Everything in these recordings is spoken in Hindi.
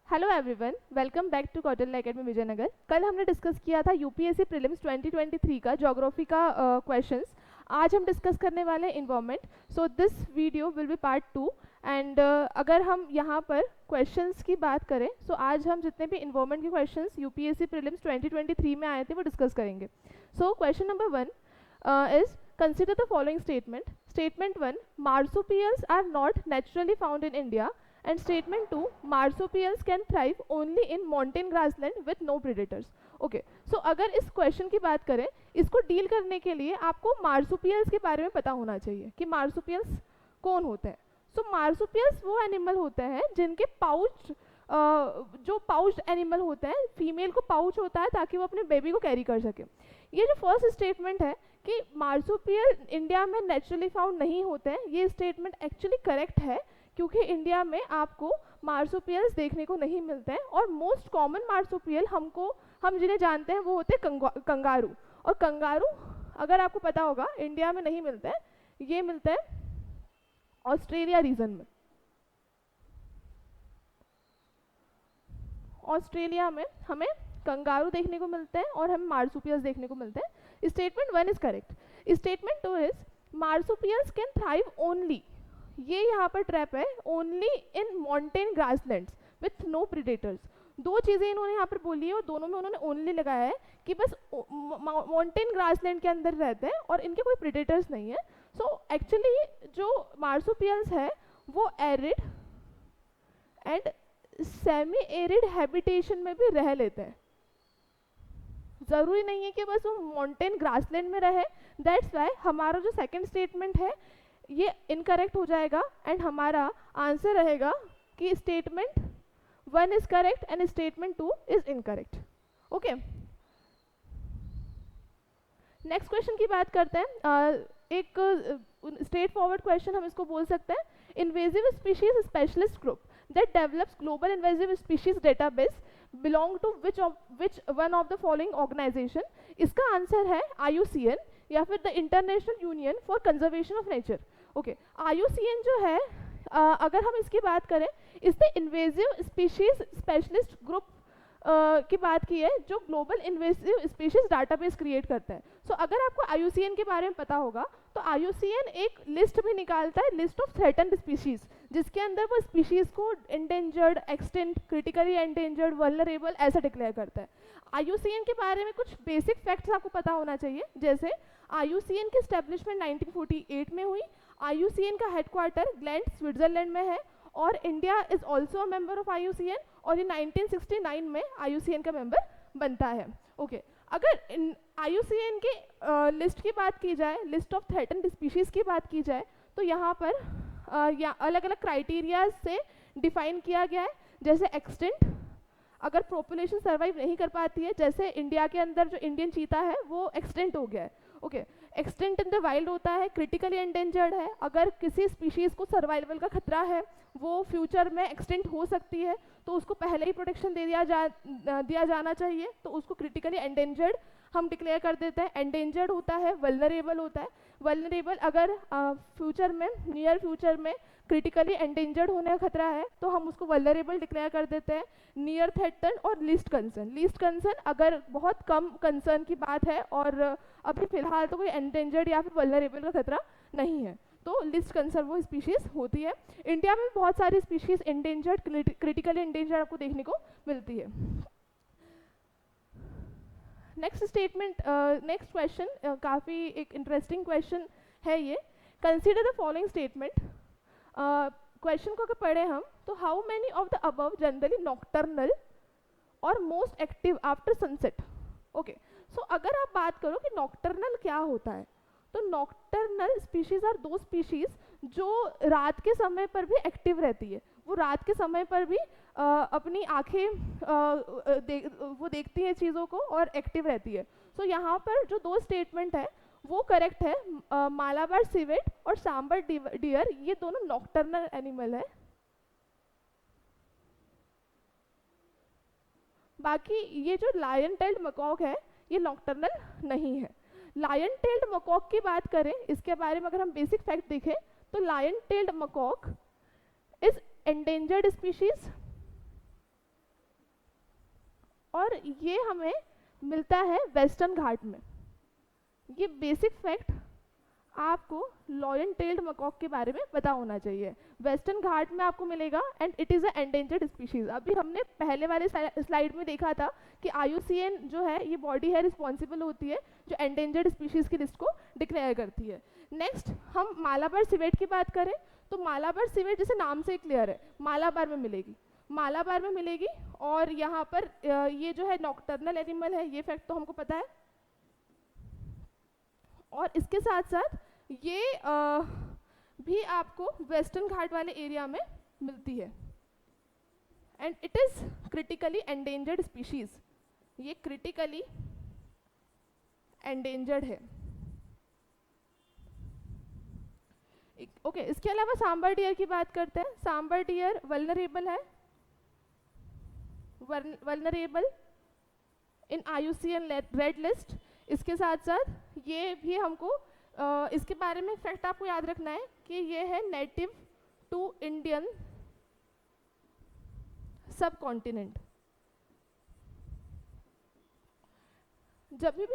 Hello everyone, welcome back to Kautilya academy Vijayanagar. कल हमने डिस्कस किया था यूपीएससी प्रीलिम्स 2023 का ज्योग्राफी का क्वेश्चंस। आज हम डिस्कस करने वाले हैं environment. So this video will be part 2 and अगर हम यहाँ पर क्वेश्चंस की बात करें तो आज हम जितने भी इन्वायरमेंट के क्वेश्चंस यूपीएससी प्रीलिम्स 2023 में आए थे वो डिस्कस करेंगे। So question number 1 is consider the following statement. Statement 1, marsupials are not naturally found in India. And statement 2, marsupials can thrive only in mountain grassland with no predators. Okay, so अगर इस क्वेश्चन की बात करें, इसको डील करने के लिए आपको मार्सुपियल्स के बारे में पता होना चाहिए कि मार्सुपियल्स कौन होते हैं। सो मार्सुपियल्स वो एनिमल होते हैं जिनके पाउच जो पाउच्ड एनिमल होते हैं, फीमेल को पाउच होता है ताकि वो अपने बेबी को कैरी कर सके। ये जो फर्स्ट स्टेटमेंट है कि मार्सुपियल इंडिया में नेचुरली फाउंड नहीं होते हैं, ये स्टेटमेंट एक्चुअली करेक्ट है क्योंकि इंडिया में आपको मार्सुपियल्स देखने को नहीं मिलते हैं और मोस्ट कॉमन मार्सुपियल हम जिन्हें जानते हैं वो होते हैं कंगारू। और कंगारू अगर आपको पता होगा इंडिया में नहीं मिलते हैं, ये मिलते हैं ऑस्ट्रेलिया रीजन में। ऑस्ट्रेलिया में हमें कंगारू देखने को मिलते हैं और हमें मार्सुपियल्स देखने को मिलते हैं। Statement 1 is correct. Statement 2 is marsupials can thrive only, ये यहाँ पर ट्रैप है, only in mountain grasslands with no predators. दो चीज़ें इन्होंने यहाँ पर बोली है और दोनों में उन्होंने ओनली लगाया है कि बस माउंटेन ग्रासलैंड के अंदर रहते हैं और इनके कोई प्रीडेटर्स नहीं है। सो एक्चुअली जो मार्सुपियल्स है वो arid and semi arid habitation में भी रह लेते हैं। ज़रूरी नहीं है कि बस वो माउंटेन ग्रासलैंड में रहे। दैट्स वाई हमारा जो सेकंड स्टेटमेंट है ये इनकरेक्ट हो जाएगा एंड हमारा आंसर रहेगा कि statement 1 is correct and statement 2 is incorrect. Okay, next question की बात करते हैं। एक स्ट्रेट फॉरवर्ड क्वेश्चन हम इसको बोल सकते हैं। Invasive species specialist group that develops global invasive species database belong to which one of the following organization? इसका आंसर है IUCN या फिर the international union for conservation of nature. Okay, IUCN जो है अगर हम इसकी बात करें, इसने इन्वेजिव स्पीशीज स्पेशलिस्ट ग्रुप की बात की है जो global invasive species database create करता है। सो अगर आपको IUCN के बारे में पता होगा तो IUCN एक लिस्ट भी निकालता है, लिस्ट ऑफ थ्रेटन्ड स्पीशीज, जिसके अंदर वो स्पीशीज को endangered, extinct, critically endangered, vulnerable ऐसा डिक्लेयर करता है। IUCN के बारे में कुछ बेसिक फैक्ट्स आपको पता होना चाहिए, जैसे IUCN की स्टैब्लिशमेंट 1948 में हुई। IUCN का हेडक्वार्टर ग्लैंड स्विट्जरलैंड में है और India is also a member of IUCN और ये 1969 में IUCN का मेंबर बनता है। ओके, अगर IUCN के लिस्ट की बात की जाए, लिस्ट ऑफ थ्रेटन्ड स्पीशीज की बात की जाए, तो यहाँ पर अलग अलग क्राइटेरिया से डिफाइन किया गया है, जैसे एक्सटेंट, अगर पॉपुलेशन सर्वाइव नहीं कर पाती है, जैसे इंडिया के अंदर जो इंडियन चीता है वो एक्सटेंट हो गया है। Okay, extent in the wild होता है, क्रिटिकली एंडेंजर्ड है, अगर किसी स्पीशीज को सर्वाइवल का खतरा है, वो फ्यूचर में एक्सटेंट हो सकती है तो उसको पहले ही प्रोटेक्शन दिया जाना चाहिए, तो उसको क्रिटिकली एंडेंजर्ड हम डिक्लेयर कर देते हैं। एंडेंजर्ड होता है, वल्नरेबल होता है। वल्नरेबल अगर फ्यूचर में, नियर फ्यूचर में क्रिटिकली एंडेंजर्ड होने का खतरा है तो हम उसको वल्नरेबल डिक्लेयर कर देते हैं। नियर थ्रेटन और लीस्ट कंसर्न, लीस्ट कंसर्न अगर बहुत कम कंसर्न की बात है और अभी फिलहाल तो कोई एंडेंजर्ड या फिर वल्नरेबल का खतरा नहीं है तो लिस्ट कंसर्न वो स्पीशीज होती है। इंडिया में बहुत सारी स्पीशीज एंडेंजर्ड, क्रिटिकली एंडेंजर्ड आपको देखने को मिलती है। नेक्स्ट स्टेटमेंट, नेक्स्ट क्वेश्चन काफ़ी एक इंटरेस्टिंग क्वेश्चन है ये। Consider the following statement. Question को अगर पढ़े हम तो how many of the above generally nocturnal और most active after sunset. Okay, so अगर आप बात करो कि नॉक्टर्नल क्या होता है, तो नॉक्टर्नल स्पीशीज आर दो स्पीशीज जो रात के समय पर भी एक्टिव रहती है। वो रात के समय पर भी अपनी आंखें वो देखती है चीज़ों को और एक्टिव रहती है। सो यहाँ पर जो दो स्टेटमेंट है वो करेक्ट है। मालाबार सिवेट और सांबर डियर ये दोनों नॉक्टर्नल एनिमल है। बाकी ये जो लायन टेल्ड मकॉक है ये नॉक्टर्नल नहीं है। लायन टेल्ड मकॉक की बात करें, इसके बारे में अगर हम बेसिक फैक्ट देखें तो lion tailed macaque is endangered species और ये हमें मिलता है वेस्टर्न घाट में। ये बेसिक फैक्ट आपको लॉयन टेल्ड मकॉक के बारे में पता होना चाहिए। वेस्टर्न घाट में आपको मिलेगा and it is a endangered species. अभी हमने पहले वाले स्लाइड में देखा था कि IUCN जो है ये बॉडी है रिस्पॉन्सिबल होती है जो एंडेंजर्ड स्पीशीज की लिस्ट को डिक्लेयर करती है। नेक्स्ट हम मालाबार सिवेट की बात करें तो मालाबार सिवेट जैसे नाम से क्लियर है मालाबार में मिलेगी, मालाबार में मिलेगी। और यहाँ पर ये जो है नॉकटर्नल एनिमल है, ये फैक्ट तो हमको पता है। और इसके साथ साथ ये भी आपको वेस्टर्न घाट वाले एरिया में मिलती है and it is critically endangered species. ये क्रिटिकली एंडेंजर्ड है। ओके, इसके अलावा सांबर डियर की बात करते हैं। सांबर डियर वल्नरेबल है, वल्नरेबल इन IUCN रेड लिस्ट। इसके साथ साथ ये भी हमको इसके बारे में फैक्ट आपको याद रखना है कि ये है native to Indian subcontinent. जब भी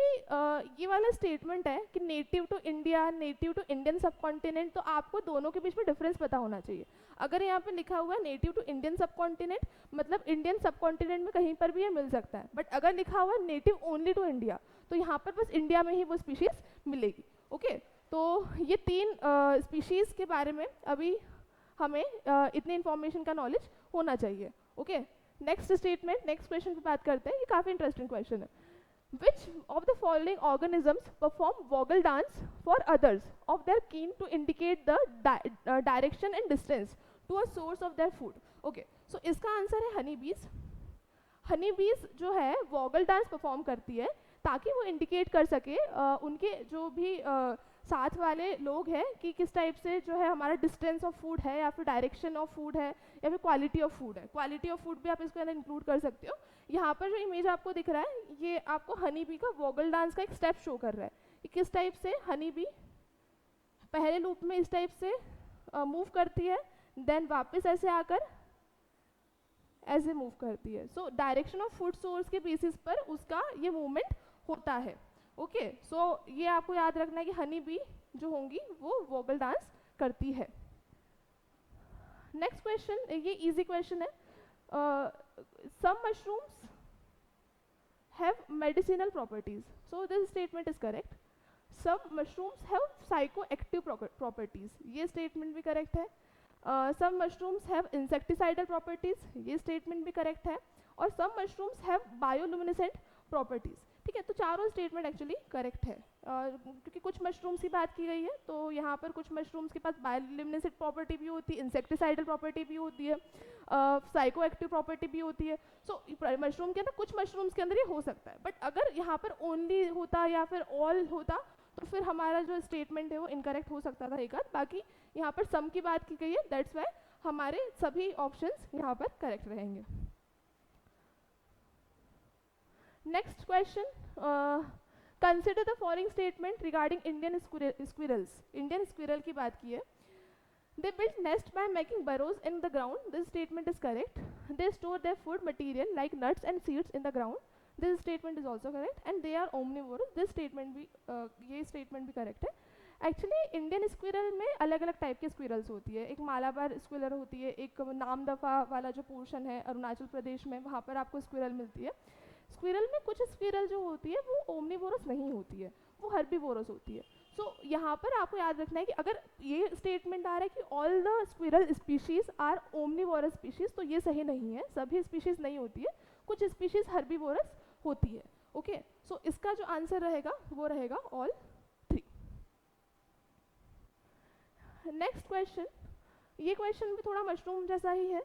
ये वाला स्टेटमेंट है कि native to India, native to Indian subcontinent, तो आपको दोनों के बीच में डिफरेंस पता होना चाहिए। अगर यहाँ पे लिखा हुआ है नेटिव टू इंडियन सब कॉन्टिनेंट, मतलब इंडियन सब कॉन्टिनेंट में कहीं पर भी ये मिल सकता है। बट अगर लिखा हुआ है नेटिव ओनली टू इंडिया, तो यहाँ पर बस इंडिया में ही वो स्पीशीज मिलेगी। ओके, तो ये 3 स्पीशीज के बारे में अभी हमें इतनी इंफॉर्मेशन का नॉलेज होना चाहिए। Okay, next statement, next question पे बात करते हैं। ये काफ़ी इंटरेस्टिंग क्वेश्चन है। Which of the following organisms perform woggle dance for others of their kin to indicate the direction and distance to a source of their food? Okay, so इसका आंसर है हनी बीज। हनी बीज जो है वॉगल डांस परफॉर्म करती है ताकि वो इंडिकेट कर सके उनके जो भी साथ वाले लोग हैं कि किस टाइप से जो है हमारा डिस्टेंस ऑफ फूड है या फिर डायरेक्शन ऑफ फूड है या फिर क्वालिटी ऑफ फूड है। क्वालिटी ऑफ फूड भी आप इसके अंदर इंक्लूड कर सकते हो। यहाँ पर जो इमेज आपको दिख रहा है ये आपको हनी बी का वॉगल डांस का एक स्टेप शो कर रहा है कि किस टाइप से हनी बी पहले लूप में इस टाइप से मूव करती है, देन वापस ऐसे आकर ऐसे मूव करती है। So direction of food source के बेसिस पर उसका ये मूवमेंट होता है। ओके, सो ये आपको याद रखना है कि हनी बी जो होंगी वो वॉगल डांस करती है। नेक्स्ट क्वेश्चन, ये इजी क्वेश्चन है। Some mushrooms have medicinal properties, so this statement is correct. Some mushrooms have psychoactive properties, ये statement भी correct है। Some mushrooms have insecticidal properties, ये statement भी correct है। और some mushrooms have bioluminescent properties, ठीक है। तो चारों स्टेटमेंट एक्चुअली करेक्ट है क्योंकि कुछ मशरूम्स की बात की गई है, तो यहाँ पर कुछ मशरूम्स के पास बायोल्यूमिनेसेंट प्रॉपर्टी भी होती है, इंसेक्टिसाइडल प्रॉपर्टी भी होती है, साइको एक्टिव प्रॉपर्टी भी होती है। सो मशरूम के अंदर कुछ मशरूम्स के अंदर ये हो सकता है, बट अगर यहाँ पर ओनली होता या फिर ऑल होता तो फिर हमारा जो स्टेटमेंट है वो इनकरेक्ट हो सकता था एक आध। बाकी यहाँ पर सम की बात की गई है, दैट्स वाई हमारे सभी ऑप्शंस यहाँ पर करेक्ट रहेंगे। Next question, consider the following statement regarding Indian squirrels. Indian squirrel की बात की है। They build nest by making burrows in the ground. This statement is correct. They store their food material like nuts and seeds in the ground. This statement is also correct. And they are omnivorous. This statement भी ये statement भी correct है। एक्चुअली इंडियन स्क्विरल में अलग अलग टाइप के स्क्विरल्स होती है। एक मालाबार स्क्विरल होती है, एक नामदफा वाला जो पोर्शन है अरुणाचल प्रदेश में, वहाँ पर आपको स्क्विरल मिलती है। स्क्विरल में कुछ स्क्विरल जो होती है वो ओमनीवोरस नहीं होती है, वो हर्बीवोरस होती है। सो यहाँ पर आपको याद रखना है कि अगर ये स्टेटमेंट आ रहा है कि all the squirrel species are omnivorous species, तो ये सही नहीं है, सभी स्पीशीज नहीं होती है, कुछ स्पीशीज हर्बीवोरस होती है। ओके, सो इसका जो आंसर रहेगा वो रहेगा ऑल 3। नेक्स्ट क्वेश्चन, ये क्वेश्चन भी थोड़ा मशरूम जैसा ही है।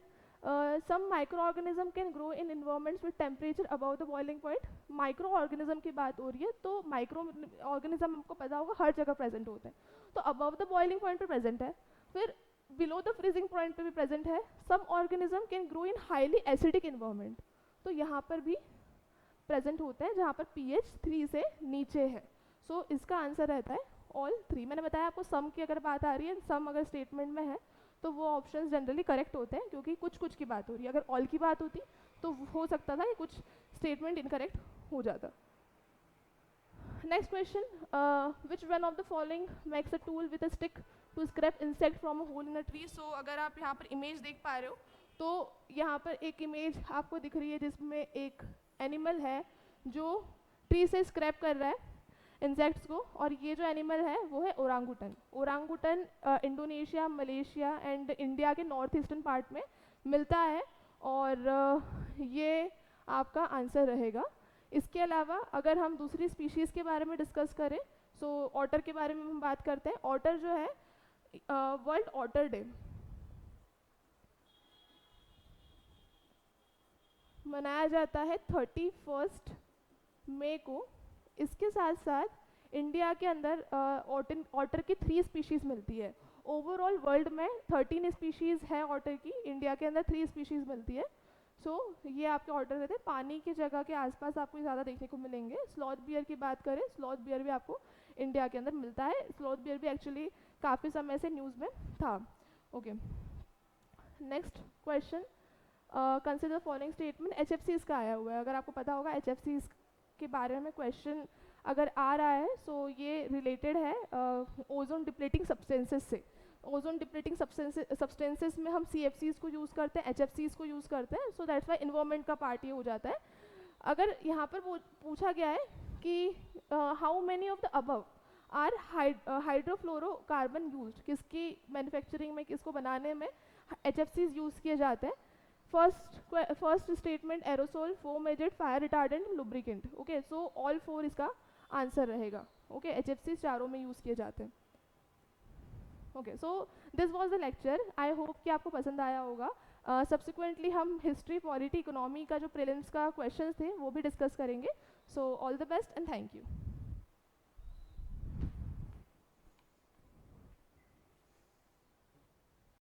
Some microorganism can grow in environments with temperature above the boiling point. Micro organism की बात हो रही है, तो माइक्रो ऑर्गेनिज्म आपको पता होगा हर जगह प्रेजेंट होते हैं। तो अबव द बॉइलिंग पॉइंट पे प्रेजेंट है, फिर बिलो द फ्रीजिंग पॉइंट पे भी प्रेजेंट है। Some organism can grow in highly acidic environment, तो यहाँ पर भी प्रेजेंट होते हैं जहाँ पर pH 3 से नीचे है। सो इसका आंसर रहता है ऑल 3। मैंने बताया आपको सम की अगर बात आ रही है, सम अगर स्टेटमेंट में है तो वो ऑप्शंस जनरली करेक्ट होते हैं क्योंकि कुछ कुछ की बात हो रही है। अगर ऑल की बात होती तो हो सकता था कि कुछ स्टेटमेंट इनकरेक्ट हो जाता. Next question, which one of the following makes a tool with a stick to scrape insect from a hole in a tree. So अगर आप यहाँ पर इमेज देख पा रहे हो तो यहाँ पर एक इमेज आपको दिख रही है जिसमें एक एनिमल है जो ट्री से स्क्रैप कर रहा है इंसेक्ट्स को, और ये जो एनिमल है वो है ओरांगुटन. ओरांगुटन इंडोनेशिया, मलेशिया एंड इंडिया के नॉर्थ ईस्टर्न पार्ट में मिलता है, और ये आपका आंसर रहेगा. इसके अलावा अगर हम दूसरी स्पीशीज़ के बारे में डिस्कस करें, सो ऑटर के बारे में हम बात करते हैं. ऑटर जो है, वर्ल्ड ऑटर डे मनाया जाता है 31 मई को. इसके साथ साथ इंडिया के अंदर ऑटर की 3 स्पीशीज़ मिलती है. ओवरऑल वर्ल्ड में 13 स्पीशीज़ है ऑटर की, इंडिया के अंदर 3 स्पीशीज़ मिलती है. सो ये आपके ऑर्डर रहते हैं. पानी की जगह के आसपास आपको ज़्यादा देखने को मिलेंगे. स्लॉथ बियर की बात करें, स्लॉथ बियर भी आपको इंडिया के अंदर मिलता है. स्लॉथ बियर भी एक्चुअली काफ़ी समय से न्यूज़ में था. Okay, next question, consider following statement. HFCs का आया हुआ है. अगर आपको पता होगा HFCs के बारे में क्वेश्चन अगर आ रहा है, सो ये रिलेटेड है ओजोन डिप्लीटिंग सब्सटेंसेस से. ओजोन डिप्लीटिंग सब्सटेंसेस में हम CFCs को यूज़ करते हैं, HFCs को यूज़ करते हैं. सो दैट्स वाई इन्वायरमेंट का पार्ट ये हो जाता है. अगर यहाँ पर पूछा गया है कि how many of the above are hydrofluorocarbon used, किसकी मैन्युफैक्चरिंग में, किसको बनाने में HFCs यूज़ किए जाते हैं. First statement aerosol, foam agent, fire retardant, lubricant. Okay, so all 4 इसका आंसर रहेगा. ओके, HFCs चारों में यूज़ किए जाते हैं. Okay, so this was the lecture. I hope कि आपको पसंद आया होगा. सब्सिक्वेंटली हम हिस्ट्री, पॉलिटी, इकोनॉमी का जो प्रीलिम्स का क्वेश्चंस थे वो भी डिस्कस करेंगे. So all the best and thank you.